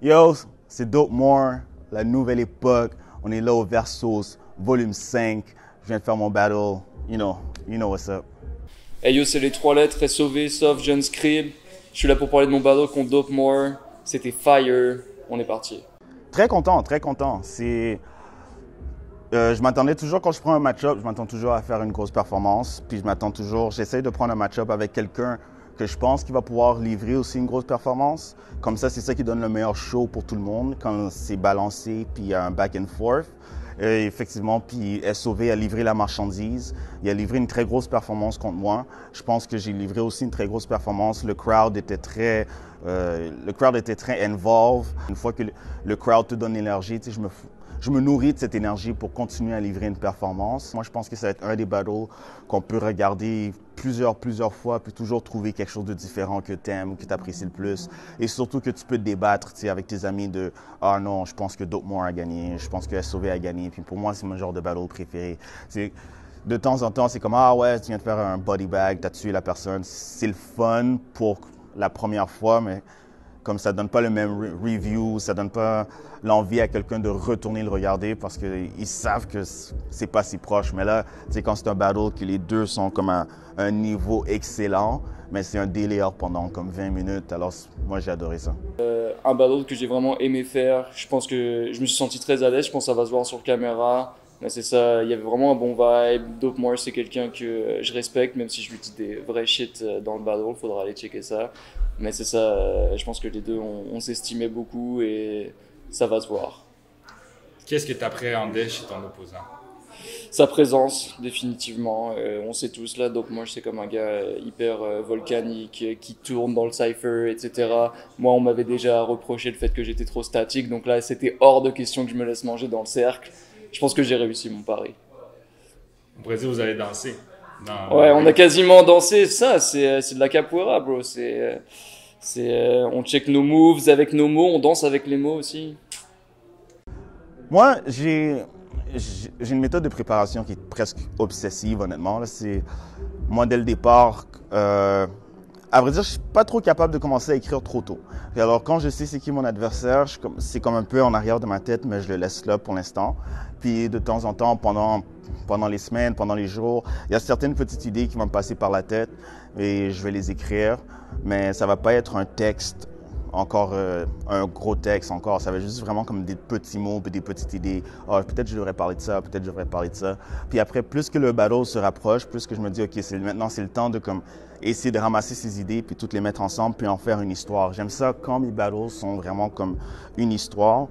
Yo, c'est Dope More, la nouvelle époque. On est là au Versos, volume 5. Je viens de faire mon battle. You know what's up. Hey yo, c'est les trois lettres, SOV, Soft, John Scrib. Je suis là pour parler de mon battle contre Dope More. C'était fire. On est parti. Très content, très content. Je m'attendais toujours, quand je prends un match-up, je m'attends toujours à faire une grosse performance. Puis j'essaie de prendre un match-up avec quelqu'un que je pense qu'il va pouvoir livrer aussi une grosse performance. Comme ça, c'est ça qui donne le meilleur show pour tout le monde, quand c'est balancé, puis il y a un back and forth. Et effectivement, puis SOV a livré la marchandise. Il a livré une très grosse performance contre moi. Je pense que j'ai livré aussi une très grosse performance. Le crowd était très involved. Une fois que le crowd te donne l'énergie, tu sais, je me nourris de cette énergie pour continuer à livrer une performance. Moi, je pense que ça va être un des battles qu'on peut regarder plusieurs fois, puis toujours trouver quelque chose de différent que tu aimes, que tu apprécies le plus. Et surtout que tu peux débattre, tu sais, avec tes amis de « Ah non, je pense que Dope More a gagné, je pense que SOV a gagné. » Puis pour moi, c'est mon genre de battle préféré. De temps en temps, c'est comme « Ah ouais, tu viens de faire un body bag, t'as tué la personne. » C'est le fun pour la première fois, mais comme ça donne pas le même review, ça donne pas l'envie à quelqu'un de retourner le regarder parce qu'ils savent que c'est pas si proche. Mais là, tu sais, quand c'est un battle, que les deux sont comme à un niveau excellent, mais c'est un délai pendant comme 20 minutes. Alors, moi, j'ai adoré ça. Un battle que j'ai vraiment aimé faire. Je pense que je me suis senti très à l'aise. Je pense que ça va se voir sur caméra. Mais c'est ça, il y avait vraiment un bon vibe. Dope More, c'est quelqu'un que je respecte, même si je lui dis des vrais shit dans le battle. Faudra aller checker ça. Mais c'est ça, je pense que les deux, on s'estimait beaucoup et ça va se voir. Qu'est-ce que tu appréhendais chez ton opposant? Sa présence, définitivement. On sait tous là, donc moi c'est comme un gars hyper volcanique, qui tourne dans le cypher, etc. Moi on m'avait déjà reproché le fait que j'étais trop statique, donc là c'était hors de question que je me laisse manger dans le cercle. Je pense que j'ai réussi mon pari. On pourrait dire que vous allez danser. Ouais, on a quasiment dansé, ça c'est de la capoeira, bro. On check nos moves avec nos mots, on danse avec les mots aussi. Moi, j'ai une méthode de préparation qui est presque obsessive, honnêtement. Là, moi, dès le départ, à vrai dire, je suis pas trop capable de commencer à écrire trop tôt. Et alors, quand je sais c'est qui mon adversaire, c'est comme un peu en arrière de ma tête, mais je le laisse là pour l'instant. Puis de temps en temps, pendant les semaines, pendant les jours, il y a certaines petites idées qui vont me passer par la tête et je vais les écrire. Mais ça va pas être un texte encore un gros texte encore, ça va juste vraiment comme des petits mots puis des petites idées. Ah, peut-être je devrais parler de ça, peut-être je devrais parler de ça. Puis après, plus que le battle se rapproche, plus que je me dis ok, maintenant c'est le temps de comme essayer de ramasser ces idées puis toutes les mettre ensemble puis en faire une histoire. J'aime ça quand mes battles sont vraiment comme une histoire,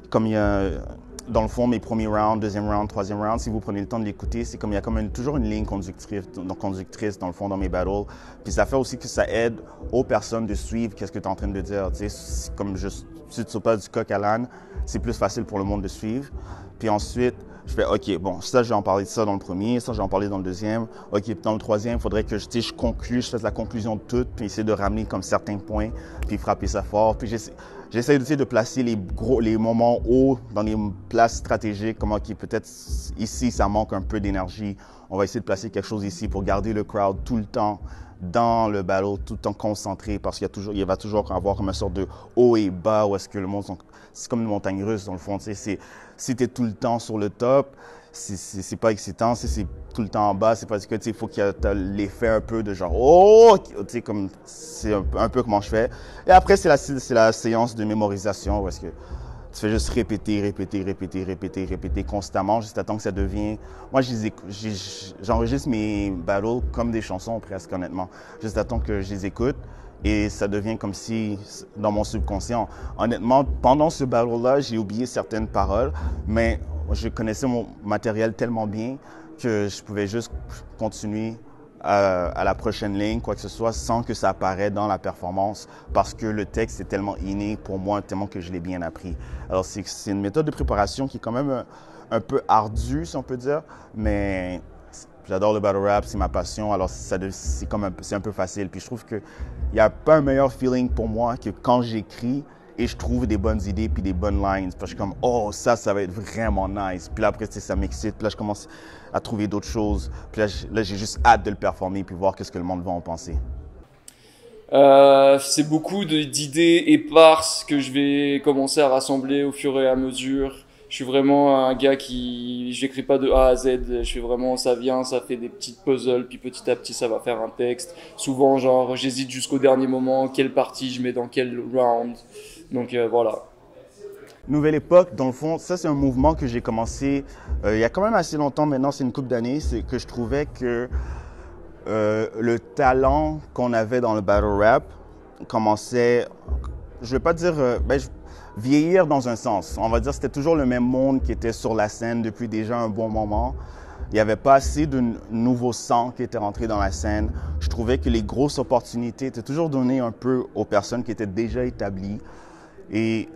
comme il y a dans le fond, mes premiers rounds, deuxième round, troisième round, si vous prenez le temps de l'écouter, c'est comme il y a comme toujours une ligne conductrice dans le fond dans mes battles. Puis ça fait aussi que ça aide aux personnes de suivre qu'est-ce que tu es en train de dire. Tu sais, comme si tu ne sautes pas du coq à l'âne, c'est plus facile pour le monde de suivre. Puis ensuite, je fais OK, bon, ça, je vais en parler de ça dans le premier, ça, je vais en parler dans le deuxième. OK, dans le troisième, il faudrait que je conclue, je fasse la conclusion de tout, puis essayer de ramener comme certains points, puis frapper ça fort. Puis j'essaie aussi de placer les moments hauts dans les places stratégiques, comme OK, peut-être ici, ça manque un peu d'énergie. On va essayer de placer quelque chose ici pour garder le crowd tout le temps dans le battle, tout le temps concentré, parce il va toujours avoir comme une sorte de haut et bas, où est-ce que le monde, c'est comme une montagne russe, dans le fond, tu sais, si tu es tout le temps sur le top, c'est pas excitant. Si c'est tout le temps en bas, c'est parce que, tu sais, il faut qu'il y ait l'effet un peu de genre, oh, tu sais, comme, c'est un peu comment je fais. Et après, c'est la séance de mémorisation, où est-ce que tu fais juste répéter constamment, jusqu'à temps que ça devient... Moi, j'enregistre mes battles comme des chansons, presque, honnêtement. Jusqu'à temps que je les écoute. Et ça devient comme si, dans mon subconscient, honnêtement, pendant ce battle-là, j'ai oublié certaines paroles, mais je connaissais mon matériel tellement bien que je pouvais juste continuer à la prochaine ligne, quoi que ce soit, sans que ça apparaisse dans la performance, parce que le texte est tellement inné pour moi, tellement que je l'ai bien appris. Alors, c'est une méthode de préparation qui est quand même un peu ardue, si on peut dire, mais... J'adore le battle rap, c'est ma passion, alors c'est un peu facile. Puis je trouve qu'il n'y a pas un meilleur feeling pour moi que quand j'écris et je trouve des bonnes idées puis des bonnes lines. Parce que je suis comme, oh, ça va être vraiment nice. Puis là, après, ça m'excite. Puis là, je commence à trouver d'autres choses. Puis là, j'ai juste hâte de le performer puis voir qu'est-ce que le monde va en penser. C'est beaucoup d'idées éparses que je vais commencer à rassembler au fur et à mesure. Je suis vraiment un gars j'écris pas de A à Z. Je fais vraiment, ça vient, ça fait des petites puzzles, puis petit à petit, ça va faire un texte. Souvent, genre, j'hésite jusqu'au dernier moment, quelle partie je mets dans quel round. Donc, voilà. Nouvelle époque, dans le fond, ça c'est un mouvement que j'ai commencé il y a quand même assez longtemps maintenant, c'est une couple d'années, c'est que je trouvais que le talent qu'on avait dans le battle rap commençait, je vais pas dire, vieillir dans un sens. On va dire que c'était toujours le même monde qui était sur la scène depuis déjà un bon moment. Il n'y avait pas assez de nouveaux sang qui étaient rentrés dans la scène. Je trouvais que les grosses opportunités étaient toujours données un peu aux personnes qui étaient déjà établies. Et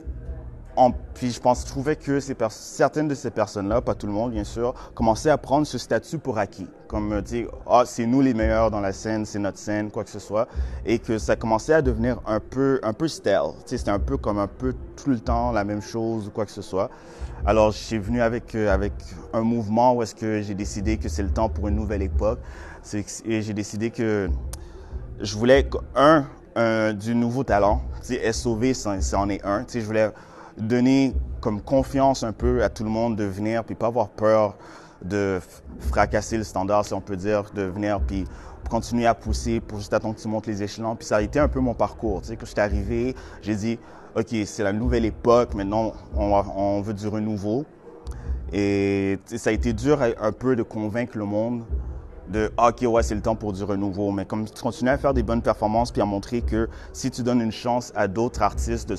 puis je trouvais que certaines de ces personnes-là, pas tout le monde bien sûr, commençaient à prendre ce statut pour acquis. Comme dire, c'est nous les meilleurs dans la scène, c'est notre scène, quoi que ce soit. Et que ça commençait à devenir un peu stale. C'était un peu comme tout le temps la même chose ou quoi que ce soit. Alors je suis venu avec un mouvement où est-ce que j'ai décidé que c'est le temps pour une nouvelle époque. Et j'ai décidé que je voulais du nouveau talent. SOV, c'en est un. Je voulais donner comme confiance un peu à tout le monde de venir, puis pas avoir peur de fracasser le standard, si on peut dire, de venir, puis continuer à pousser pour juste attendre que tu montes les échelons. Puis ça a été un peu mon parcours. Quand je suis arrivé, j'ai dit, OK, c'est la nouvelle époque, maintenant on veut du renouveau. Et ça a été dur un peu de convaincre le monde OK, ouais, c'est le temps pour du renouveau. Mais comme tu continues à faire des bonnes performances puis à montrer que si tu donnes une chance à d'autres artistes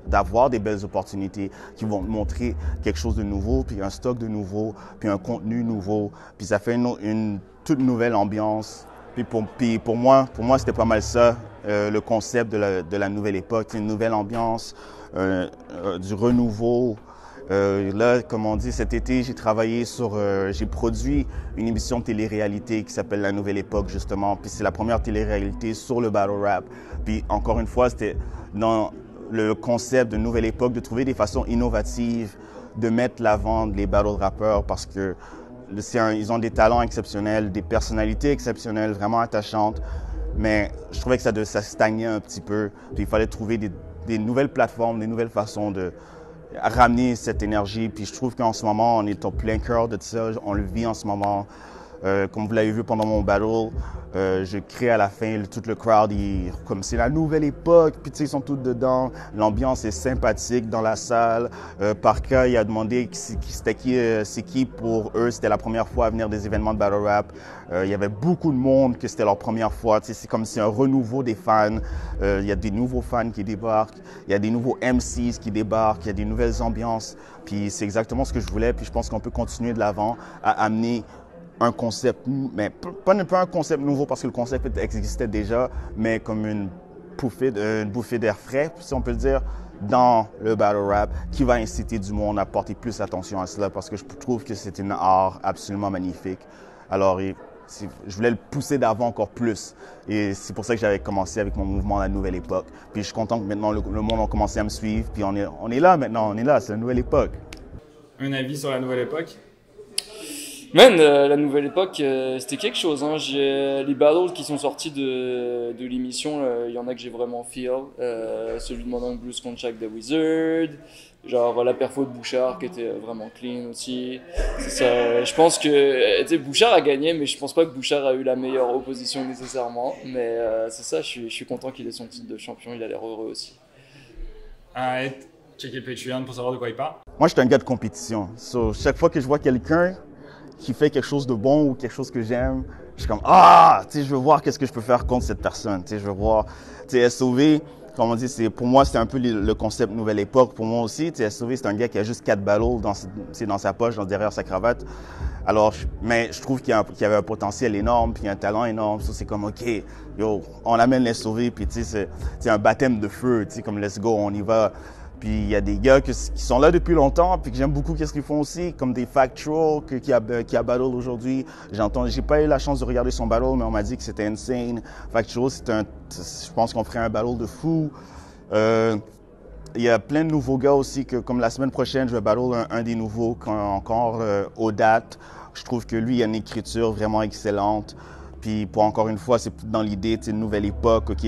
d'avoir des belles opportunités qui vont te montrer quelque chose de nouveau, puis un stock de nouveau, puis un contenu nouveau, puis ça fait une toute nouvelle ambiance. Puis pour moi, c'était pas mal ça, le concept de la nouvelle époque. Une nouvelle ambiance, du renouveau. Là, comme on dit, cet été, j'ai produit une émission de télé-réalité qui s'appelle La Nouvelle Époque, justement. Puis c'est la première télé-réalité sur le battle rap. Puis encore une fois, c'était dans le concept de Nouvelle Époque, de trouver des façons innovatives de mettre l'avant les battle rappeurs parce que ils ont des talents exceptionnels, des personnalités exceptionnelles, vraiment attachantes. Mais je trouvais que ça stagnait un petit peu. Puis il fallait trouver des nouvelles plateformes, des nouvelles façons de ramener cette énergie. Puis je trouve qu'en ce moment, on est au plein cœur de ça. On le vit en ce moment. Comme vous l'avez vu pendant mon battle, je crée à la fin tout le crowd, comme c'est la nouvelle époque, puis tu sais, ils sont tous dedans. L'ambiance est sympathique dans la salle. Parka, il a demandé c'est qui pour eux. C'était la première fois à venir des événements de battle rap. Il y avait beaucoup de monde que c'était leur première fois. Tu sais, c'est comme si un renouveau des fans. Il y a des nouveaux fans qui débarquent. Il y a des nouveaux MCs qui débarquent. Il y a des nouvelles ambiances. Puis c'est exactement ce que je voulais. Puis je pense qu'on peut continuer de l'avant à amener un concept, mais pas un concept nouveau parce que le concept existait déjà, mais comme une bouffée d'air frais, si on peut le dire, dans le battle rap, qui va inciter du monde à porter plus attention à cela parce que je trouve que c'est un art absolument magnifique. Alors, je voulais le pousser d'avant encore plus. Et c'est pour ça que j'avais commencé avec mon mouvement La Nouvelle Époque. Puis je suis content que maintenant le monde a commencé à me suivre. Puis on est là maintenant, on est là, c'est la Nouvelle Époque. Un avis sur La Nouvelle Époque? Man, la nouvelle époque, c'était quelque chose. Hein. Les battles qui sont sortis de l'émission, il y en a que j'ai vraiment feel. Celui de Mononc Blues contre Shaq the Wizard. Genre la perfo de Bouchard qui était vraiment clean aussi. C'est ça. Je pense que tu sais, Bouchard a gagné, mais je pense pas que Bouchard a eu la meilleure opposition nécessairement. Mais c'est ça, je suis content qu'il ait son titre de champion. Il a l'air heureux aussi. Arrête, checker le Patreon pour savoir de quoi il parle. Moi, je suis un gars de compétition. So, chaque fois que je vois quelqu'un qui fait quelque chose de bon ou quelque chose que j'aime, je suis comme tu sais, je veux voir qu'est-ce que je peux faire contre cette personne. Tu sais, je veux voir, tu sais, SOV, comme on dit, pour moi, c'est un peu le concept nouvelle époque. Pour moi aussi, tu sais, SOV, c'est un gars qui a juste 4 battles dans sa poche, derrière sa cravate. Alors, mais je trouve qu'il y avait un potentiel énorme, puis un talent énorme. Ça, c'est comme, OK, yo, on amène les SOV, puis tu sais, c'est un baptême de feu, tu sais, comme let's go, on y va. Puis il y a des gars qui sont là depuis longtemps, puis que j'aime beaucoup qu'est-ce qu'ils font aussi, comme des Factual qui a battle aujourd'hui. J'ai pas eu la chance de regarder son battle, mais on m'a dit que c'était insane. Factual, je pense qu'on ferait un battle de fou. Il y a plein de nouveaux gars aussi que, comme la semaine prochaine, je vais battle un des nouveaux encore aux dates. Je trouve que lui, il a une écriture vraiment excellente. Puis pour encore une fois, c'est dans l'idée, une nouvelle époque, ok,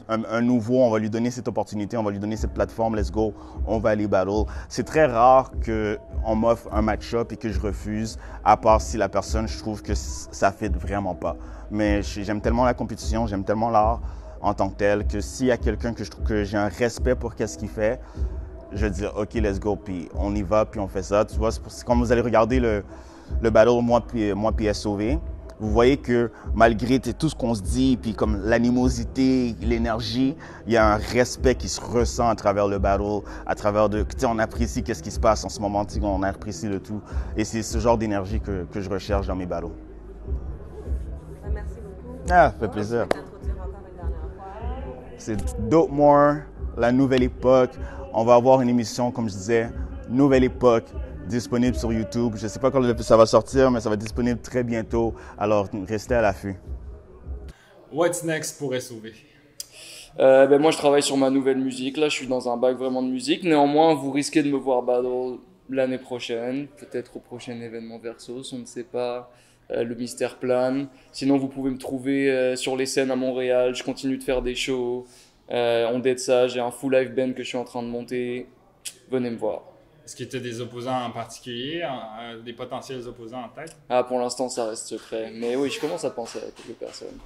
un nouveau, on va lui donner cette opportunité, on va lui donner cette plateforme, let's go, on va aller battle. C'est très rare qu'on m'offre un match-up et que je refuse, à part si la personne, je trouve que ça fait vraiment pas. Mais j'aime tellement la compétition, j'aime tellement l'art en tant que tel, que s'il y a quelqu'un que je trouve que j'ai un respect pour qu'est-ce qu'il fait, je vais dire, OK, let's go, puis on y va, puis on fait ça. Tu vois, c'est quand vous allez regarder le battle, moi puis SOV, vous voyez que malgré tout ce qu'on se dit, puis comme l'animosité, l'énergie, il y a un respect qui se ressent à travers le battle, à travers tu sais, on apprécie qu'est-ce qui se passe en ce moment, tu sais, on apprécie le tout. Et c'est ce genre d'énergie que je recherche dans mes battles. Merci beaucoup. Ah, ça fait plaisir. Je vais t'introduire encore une dernière fois. C'est Dope More, la nouvelle époque. On va avoir une émission, comme je disais, nouvelle époque, disponible sur YouTube. Je ne sais pas quand ça va sortir, mais ça va être disponible très bientôt. Alors, restez à l'affût. What's next pour SOV? Moi, je travaille sur ma nouvelle musique. Là, je suis dans un bac vraiment de musique. Néanmoins, vous risquez de me voir battle l'année prochaine, peut-être au prochain événement Versus, on ne sait pas. Le mystère plane. Sinon, vous pouvez me trouver sur les scènes à Montréal. Je continue de faire des shows. On dead ça. J'ai un full live band que je suis en train de monter. Venez me voir. Est-ce que tu as des opposants en particulier, des potentiels opposants en tête? Ah, pour l'instant, ça reste secret. Mais oui, je commence à penser à quelques personnes.